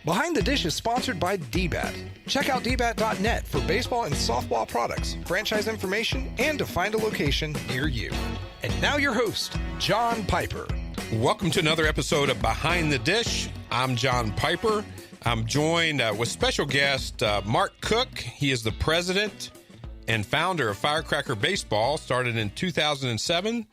Behind the Dish is sponsored by DBAT. Check out dbat.net for baseball and softball products, franchise information, and to find a location near you. And now your host, John Piper. Welcome to another episode of Behind the Dish. I'm John Piper. I'm joined with special guest Mark Cooke. He is the president and founder of Firecracker Baseball, started in 2007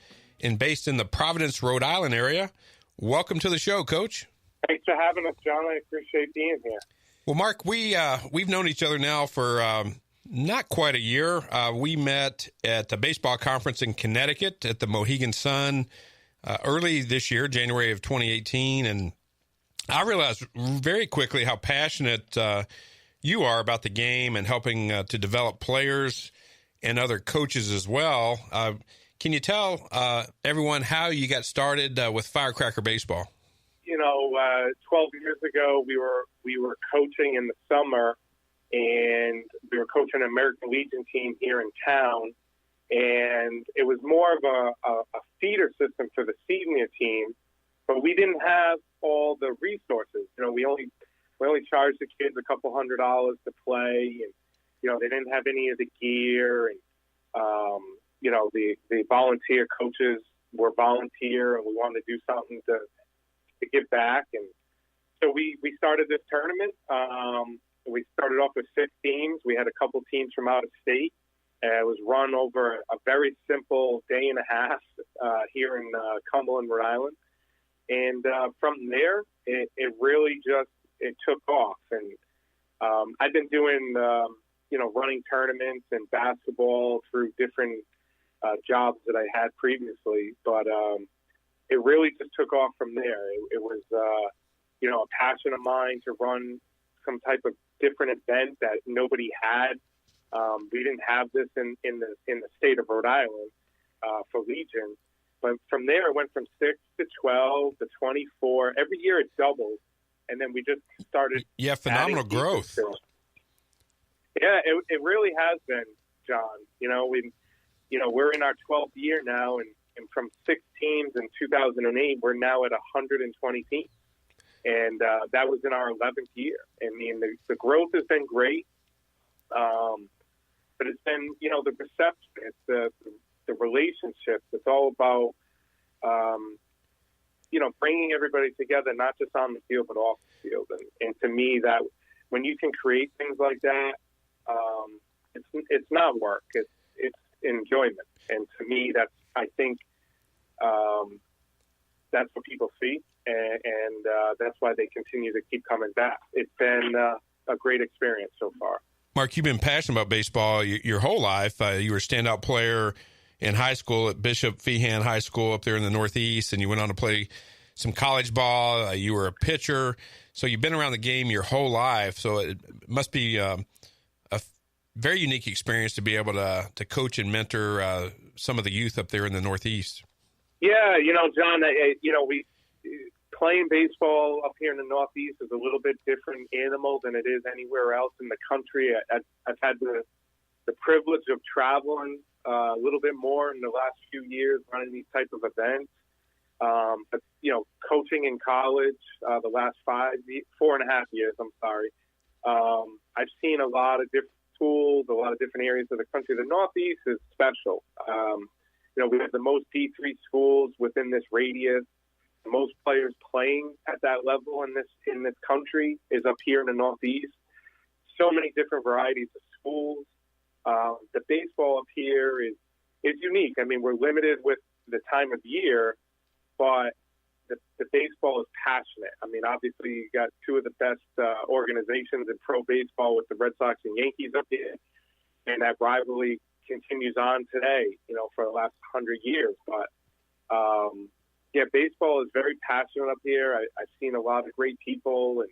and based in the Providence, Rhode Island area. Welcome to the show, Coach. Thanks for having us, John. I appreciate being here. Well, Mark, we've known each other now for not quite a year. We met at the baseball conference in Connecticut at the Mohegan Sun early this year, January of 2018, and I realized very quickly how passionate you are about the game and helping to develop players and other coaches as well. Can you tell everyone how you got started with Firecracker Baseball? 12 years ago, we were coaching in the summer, and we were coaching an American Legion team here in town, and it was more of a feeder system for the senior team, but we didn't have all the resources. We only charged the kids a couple $100 to play, and they didn't have any of the gear, and the volunteer coaches were volunteer, and we wanted to do something to give back. And so we started this tournament. We started off with 6 teams. We had a couple teams from out of state. It was run over a very simple day and a half here in Cumberland, Rhode Island. And from there, it really just took off. And I've been doing, running tournaments and basketball through different jobs that I had previously. But it really just took off from there. It was, a passion of mine to run some type of different event that nobody had. We didn't have this in the state of Rhode Island for Legion. But from there, it went from 6 to 12 to 24. Every year it doubled, and then we just started. Yeah, phenomenal growth. Yeah, it really has been, John. We're in our 12th year now, and from 6 teams in 2008, we're now at 120 teams. And that was in our 11th year. I mean, the growth has been great, but it's been, the reception, it's the relationships. It's all about, bringing everybody together, not just on the field, but off the field. And to me, that when you can create things like that, it's not work. It's enjoyment. And to me, I think that's what people see. And that's why they continue to keep coming back. It's been a great experience so far. Mark, you've been passionate about baseball your whole life. You were a standout player in high school at Bishop Feehan High School up there in the Northeast, and you went on to play some college ball. You were a pitcher. So you've been around the game your whole life. So it must be a very unique experience to be able to coach and mentor some of the youth up there in the Northeast. Yeah, John, we playing baseball up here in the Northeast is a little bit different animal than it is anywhere else in the country. I've had the privilege of traveling a little bit more in the last few years, running these type of events. But coaching in college the last 4.5 years, I've seen a lot of different schools, a lot of different areas of the country. The Northeast is special. We have the most D3 schools within this radius. The most players playing at that level in this country is up here in the Northeast. So many different varieties of schools. The baseball up here is unique. I mean, we're limited with the time of year, but the baseball is passionate. I mean, obviously, you got 2 of the best organizations in pro baseball with the Red Sox and Yankees up here, and that rivalry continues on today, for the last 100 years. But, baseball is very passionate up here. I've seen a lot of great people, and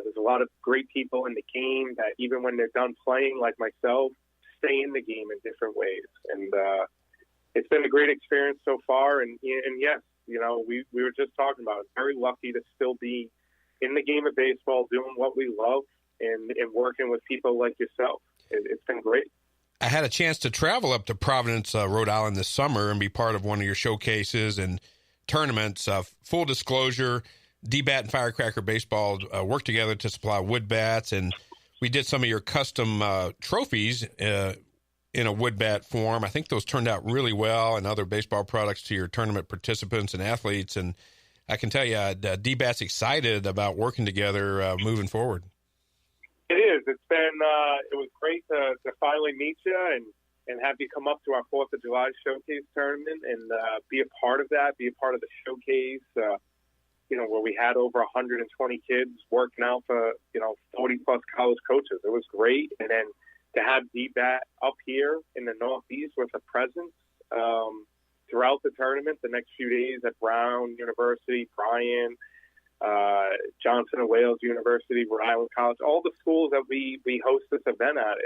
there's a lot of great people in the game that even when they're done playing, like myself, stay in the game in different ways. And it's been a great experience so far. And yes, we were just talking about it. Very lucky to still be in the game of baseball, doing what we love and working with people like yourself. It's been great. I had a chance to travel up to Providence, Rhode Island this summer and be part of one of your showcases and tournaments. Full disclosure, DBAT and Firecracker Baseball worked together to supply wood bats, and we did some of your custom trophies in a wood bat form. I think those turned out really well, and other baseball products to your tournament participants and athletes. And I can tell you, DBAT's excited about working together moving forward. It is. It's been. It was great to finally meet you and have you come up to our 4th of July showcase tournament and be a part of that. Be a part of the showcase. Where we had over 120 kids working out for 40 plus college coaches. It was great, and then to have DBAT up here in the Northeast with a presence throughout the tournament, the next few days at Brown University, Bryan, Johnson and Wales University, Rhode Island College, all the schools that we host this event at.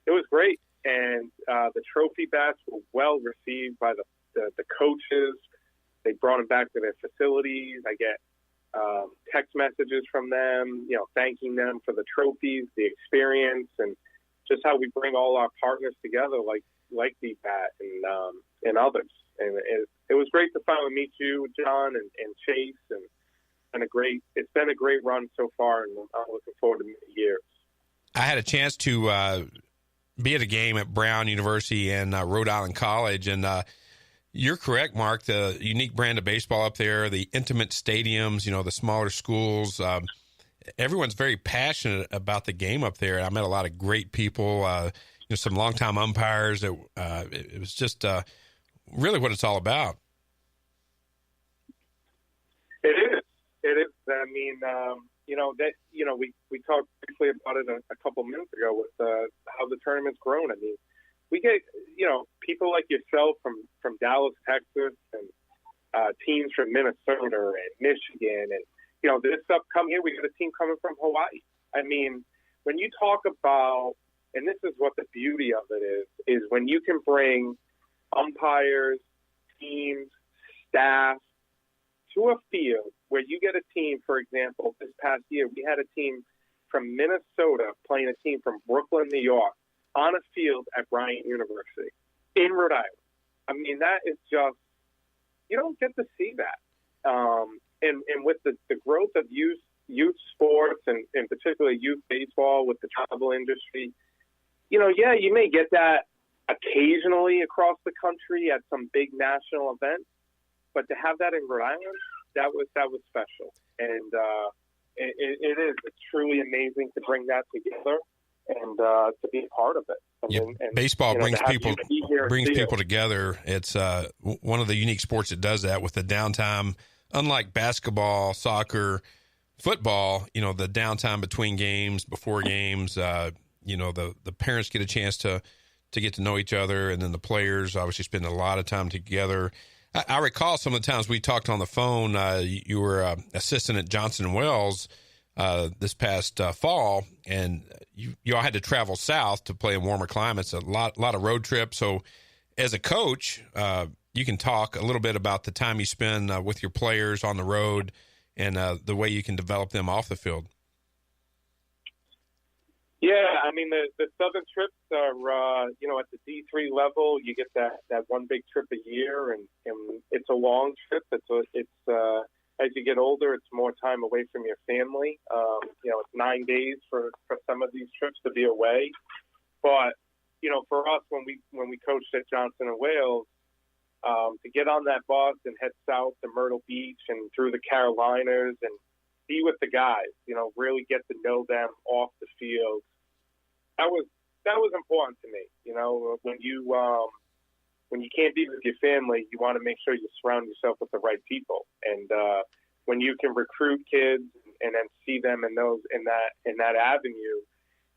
It was great, and the trophy bats were well received by the coaches. They brought them back to their facilities. I get text messages from them, thanking them for the trophies, the experience, and just how we bring all our partners together, like DBAT and others. And it was great to finally meet you, John, and Chase, and it's been a great run so far, and I'm looking forward to many years. I had a chance to be at a game at Brown University and Rhode Island College, and you're correct, Mark. The unique brand of baseball up there, the intimate stadiums, the smaller schools. Everyone's very passionate about the game up there. I met a lot of great people, some longtime umpires. It was just really what it's all about. It is. I mean, we talked briefly about it a couple minutes ago with how the tournament's grown. I mean, we get, people like yourself from Dallas, Texas, and teams from Minnesota and Michigan. And, this upcoming year, we got a team coming from Hawaii. I mean, when you talk about, and this is what the beauty of it is when you can bring umpires, teams, staff to a field where you get a team, for example, this past year, we had a team from Minnesota playing a team from Brooklyn, New York, on a field at Bryant University in Rhode Island. I mean, that is just, you don't get to see that. And with the growth of youth sports and particularly youth baseball with the travel industry, you may get that occasionally across the country at some big national event, but to have that in Rhode Island, that was special. And it's truly amazing to bring that together and to be a part of it. And baseball brings people together. It's one of the unique sports that does that with the downtime. Unlike basketball, soccer, football, the downtime between games, before games, the parents get a chance to get to know each other, and then the players obviously spend a lot of time together. I recall some of the times we talked on the phone. You were assistant at Johnson & Wales this past fall, and you all had to travel south to play in warmer climates, a lot of road trips. So as a coach, you can talk a little bit about the time you spend with your players on the road and the way you can develop them off the field. Yeah, I mean, the southern trips are, at the D3 level, you get that one big trip a year, and it's a long trip. It's as you get older, it's more time away from your family. It's 9 days for some of these trips to be away. But, for us, when we coached at Johnson & Wales, to get on that bus and head south to Myrtle Beach and through the Carolinas and be with the guys, really get to know them off the field. That was important to me. When you can't be with your family, you want to make sure you surround yourself with the right people. And when you can recruit kids and then see them in that avenue,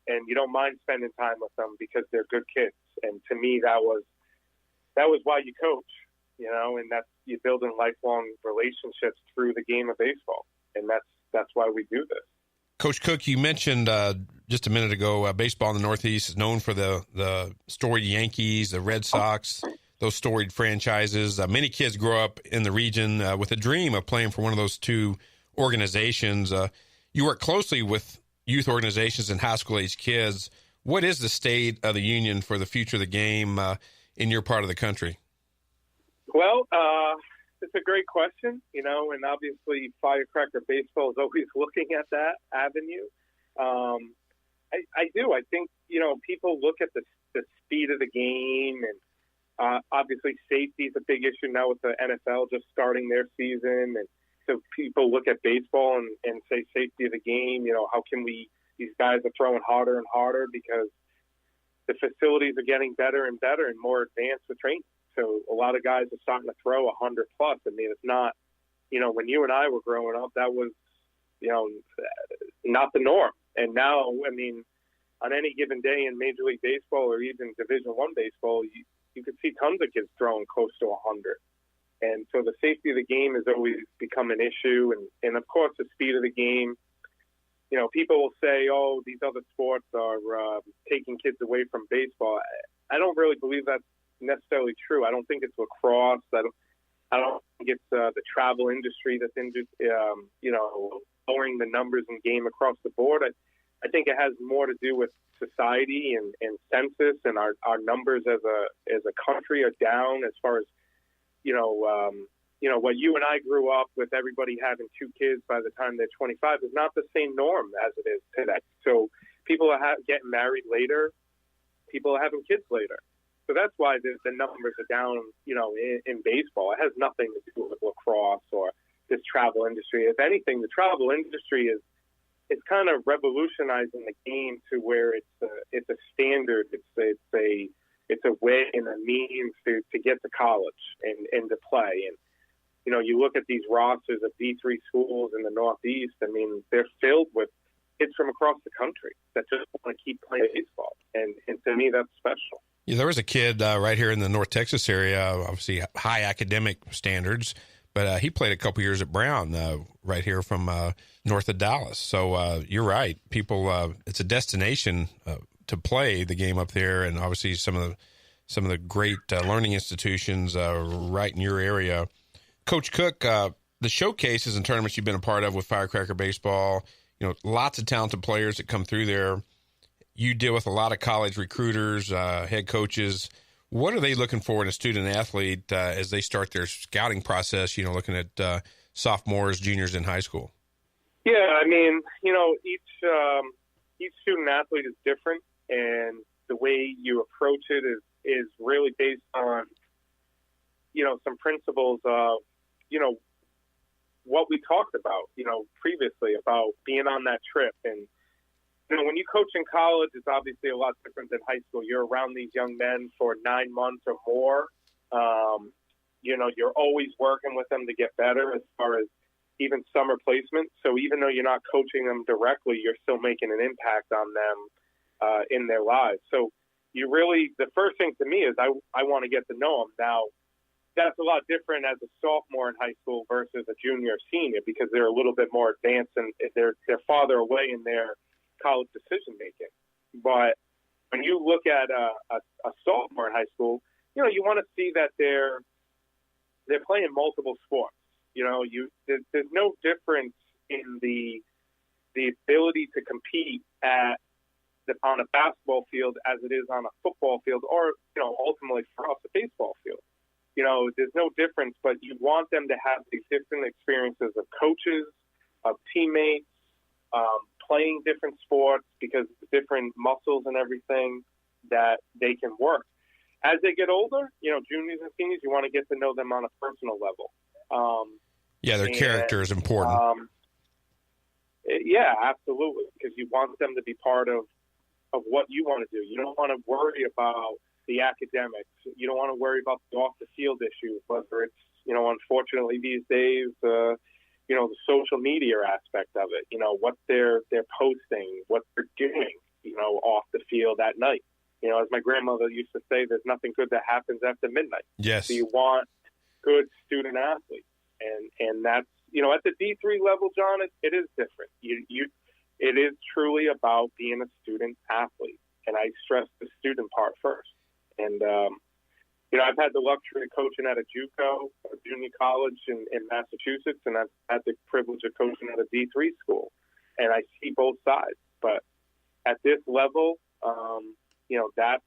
and you don't mind spending time with them because they're good kids. And to me, that was why you coach, and that's you're building lifelong relationships through the game of baseball, and that's why we do this. Coach Cooke, you mentioned just a minute ago, baseball in the Northeast is known for the storied Yankees, the Red Sox, those storied franchises. Many kids grow up in the region with a dream of playing for one of those two organizations. You work closely with youth organizations and high school age kids. what is the state of the union for the future of the game in your part of the country? Well, it's a great question, and obviously Firecracker Baseball is always looking at that avenue. I do. I think, people look at the speed of the game, and obviously safety is a big issue now with the NFL just starting their season. And so people look at baseball and say safety of the game, how can these guys are throwing harder and harder because the facilities are getting better and better and more advanced with training. So a lot of guys are starting to throw 100 plus. I mean, it's not, when you and I were growing up, that was, not the norm. And now, on any given day in Major League Baseball or even Division I baseball, you could see tons of kids throwing close to 100. And so the safety of the game has always become an issue. And of course, the speed of the game. People will say, oh, these other sports are taking kids away from baseball. I don't really believe that's necessarily true. I don't think it's lacrosse. I don't think it's the travel industry that's lowering the numbers in game across the board. I think it has more to do with society and census, and our numbers as a country are down as far as what you and I grew up with, everybody having 2 kids by the time they're 25 is not the same norm as it is today. So people are getting married later, people are having kids later. So that's why the numbers are down, in baseball. It has nothing to do with lacrosse or this travel industry. If anything, the travel industry it's kind of revolutionizing the game to where it's a standard. It's a way and a means to get to college and to play. And you look at these rosters of D3 schools in the Northeast. They're filled with kids from across the country that just want to keep playing baseball. And to me, that's special. Yeah, there was a kid right here in the North Texas area, obviously high academic standards, but he played a couple years at Brown right here from north of Dallas. So you're right. People, it's a destination to play the game up there, and obviously some of the great learning institutions right in your area. Coach Cooke, the showcases and tournaments you've been a part of with Firecracker Baseball, lots of talented players that come through there. You deal with a lot of college recruiters, head coaches. What are they looking for in a student athlete as they start their scouting process, looking at sophomores, juniors in high school? Yeah, each student athlete is different, and the way you approach it is really based on, some principles of, what we talked about, previously about being on that trip. And, when you coach in college, it's obviously a lot different than high school. You're around these young men for 9 months or more. You're always working with them to get better as far as even summer placement. So even though you're not coaching them directly, you're still making an impact on them in their lives. So the first thing to me is I want to get to know them. Now, that's a lot different as a sophomore in high school versus a junior or senior because they're a little bit more advanced and they're farther away in their college decision making. But when you look at a sophomore in high school, you want to see that they're playing multiple sports. There's no difference in the ability to compete on a basketball field as it is on a football field, or ultimately for us a baseball field. There's no difference, but you want them to have these different experiences of coaches, of teammates, playing different sports because of different muscles and everything that they can work. As they get older, juniors and seniors, you want to get to know them on a personal level. Their character is important. Yeah, absolutely, because you want them to be part of what you want to do. You don't want to worry about the academics. You don't want to worry about the off-the-field issues, whether it's, unfortunately these days, the social media aspect of it, what they're posting, what they're doing, off the field at night. As my grandmother used to say, there's nothing good that happens after midnight. Yes. So you want good student athletes. And that's, at the D3 level, John, it is different. It is truly about being a student athlete. And I stress the student part first. And, I've had the luxury of coaching at a JUCO, a junior college in Massachusetts, and I've had the privilege of coaching at a D3 school. And I see both sides. But at this level, That's